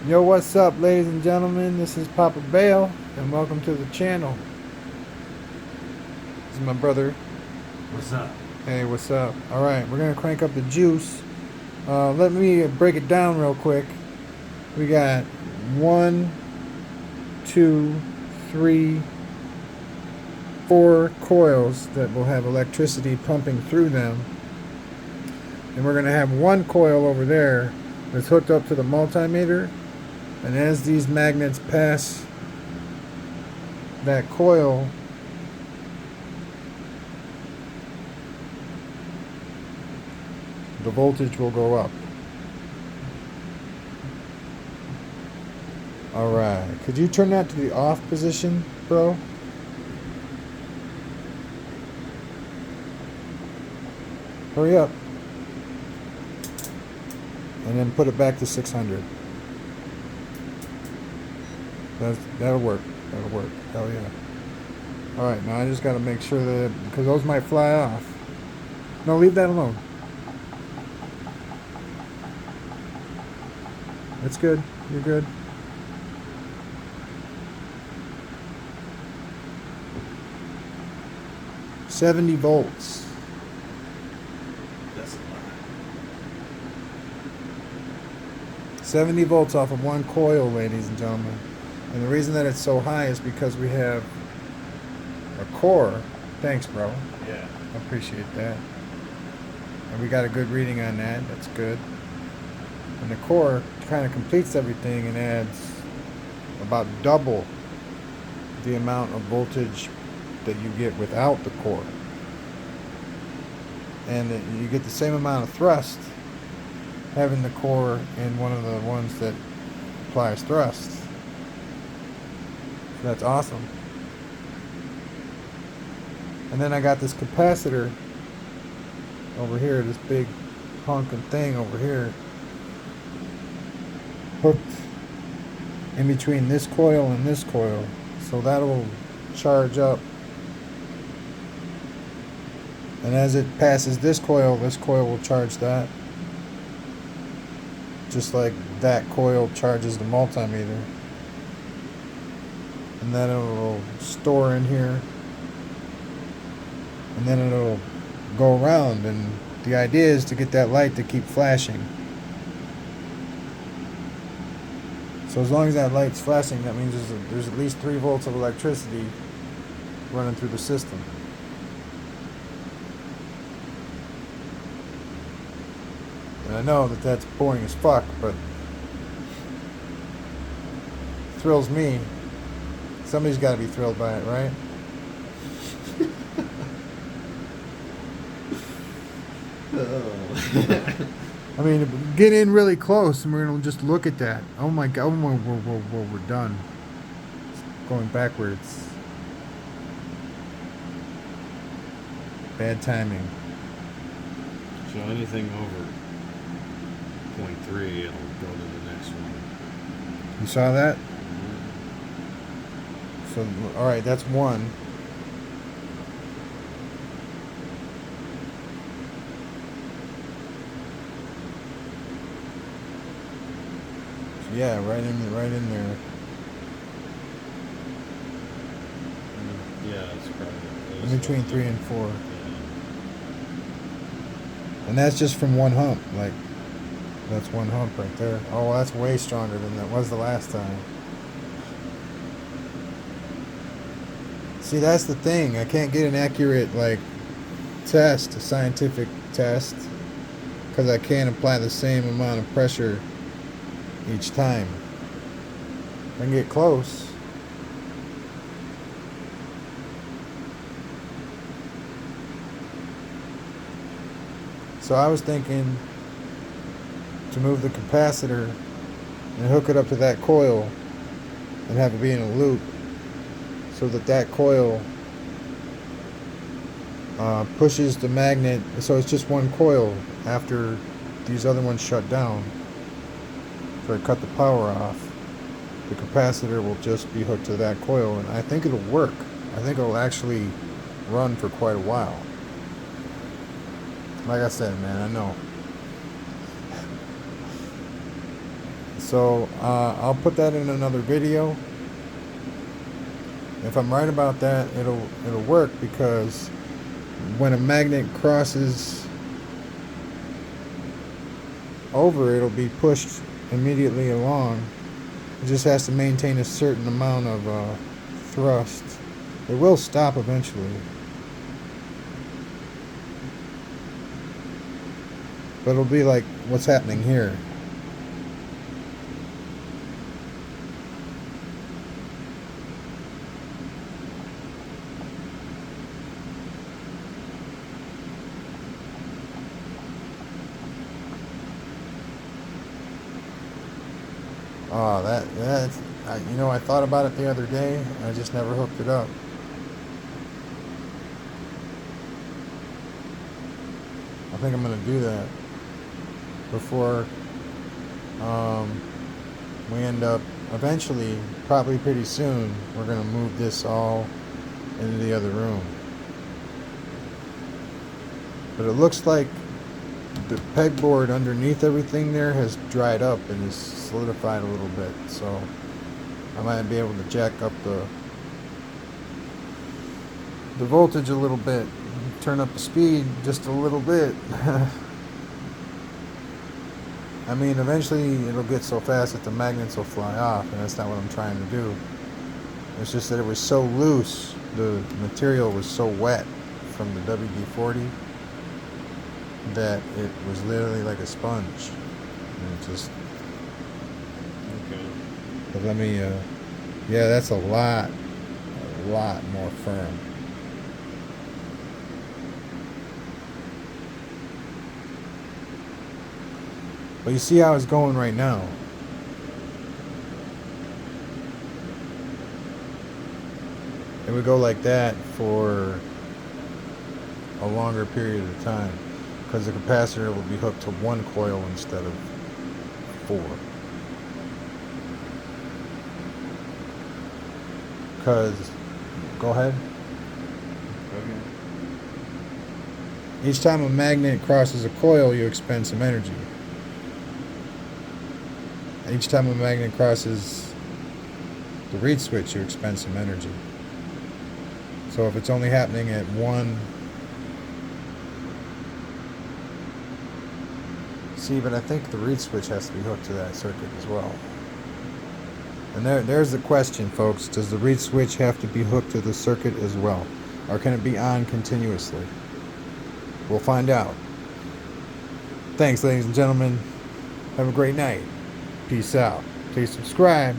Yo, what's up, ladies and gentlemen? This is Papa Bale, and welcome to the channel. This is my brother. What's up? Hey, what's up? All right, we're gonna crank up the juice. Let me break it down real quick. We got 1, 2, 3, 4 coils that will have electricity pumping through them, and we're gonna have one coil over there that's hooked up to the multimeter. And as these magnets pass that coil, the voltage will go up. Alright, could you turn that to the off position, bro? Hurry up. And then put it back to 600. That'll work. That'll work. Hell yeah. Alright, now I just gotta make sure that, because those might fly off. No, leave that alone. It's good. You're good. $70 volts. That's a lot. 70 volts off of one coil, ladies and gentlemen. And the reason that it's so high is because we have a core. Thanks, bro. Yeah. I appreciate that. And we got a good reading on that. That's good. And the core kind of completes everything and adds about double the amount of voltage that you get without the core. And you get the same amount of thrust having the core in one of the ones that applies thrust. So that's awesome. And then I got this capacitor over here, this big honking thing over here, hooked in between this coil and this coil. So that'll charge up. And as it passes this coil will charge that. Just like that coil charges the multimeter. And then it'll store in here. And then it'll go around. And the idea is to get that light to keep flashing. So as long as that light's flashing, that means there's at least 3 volts of electricity running through the system. And I know that that's boring as fuck, but it thrills me. Somebody's got to be thrilled by it, right? I mean, get in really close and we're going to just look at that. Oh my God, we're done. It's going backwards. Bad timing. So anything over 0.3, it'll go to the next one. You saw that? So, alright, that's one. So yeah, right in there. Yeah, it's probably In between 3 and 4. Yeah. And that's just from one hump. Like, that's one hump right there. Oh, that's way stronger than that was the last time. See, that's the thing. I can't get an accurate, like, test, a scientific test, because I can't apply the same amount of pressure each time. I can get close. So I was thinking to move the capacitor and hook it up to that coil and have it be in a loop so that coil pushes the magnet. So it's just one coil after these other ones shut down. So I cut the power off. The capacitor will just be hooked to that coil, and I think it'll work. I think it'll actually run for quite a while. Like I said, man, I know So I'll put that in another video. If I'm right about that, it'll work, because when a magnet crosses over, it'll be pushed immediately along. It just has to maintain a certain amount of thrust. It will stop eventually, but it'll be like what's happening here. Oh, that's you know, I thought about it the other day. I just never hooked it up. I think I'm gonna do that before we end up, eventually, probably pretty soon, we're gonna move this all into the other room. But it looks like the pegboard underneath everything there has dried up and is solidified a little bit, so I might be able to jack up the voltage a little bit, turn up the speed just a little bit. I mean, eventually it'll get so fast that the magnets will fly off, and that's not what I'm trying to do. It's just that it was so loose, the material was so wet from the WD-40 that it was literally like a sponge. And it just... Okay. But let me, yeah, that's a lot more firm. But you see how it's going right now. It would go like that for a longer period of time, because the capacitor will be hooked to one coil instead of 4. Because, go ahead. Okay. Each time a magnet crosses a coil, you expend some energy. Each time a magnet crosses the reed switch, you expend some energy. So if it's only happening at one... See, but I think the reed switch has to be hooked to that circuit as well. And there's the question, folks. Does the reed switch have to be hooked to the circuit as well? Or can it be on continuously? We'll find out. Thanks, ladies and gentlemen. Have a great night. Peace out. Please subscribe.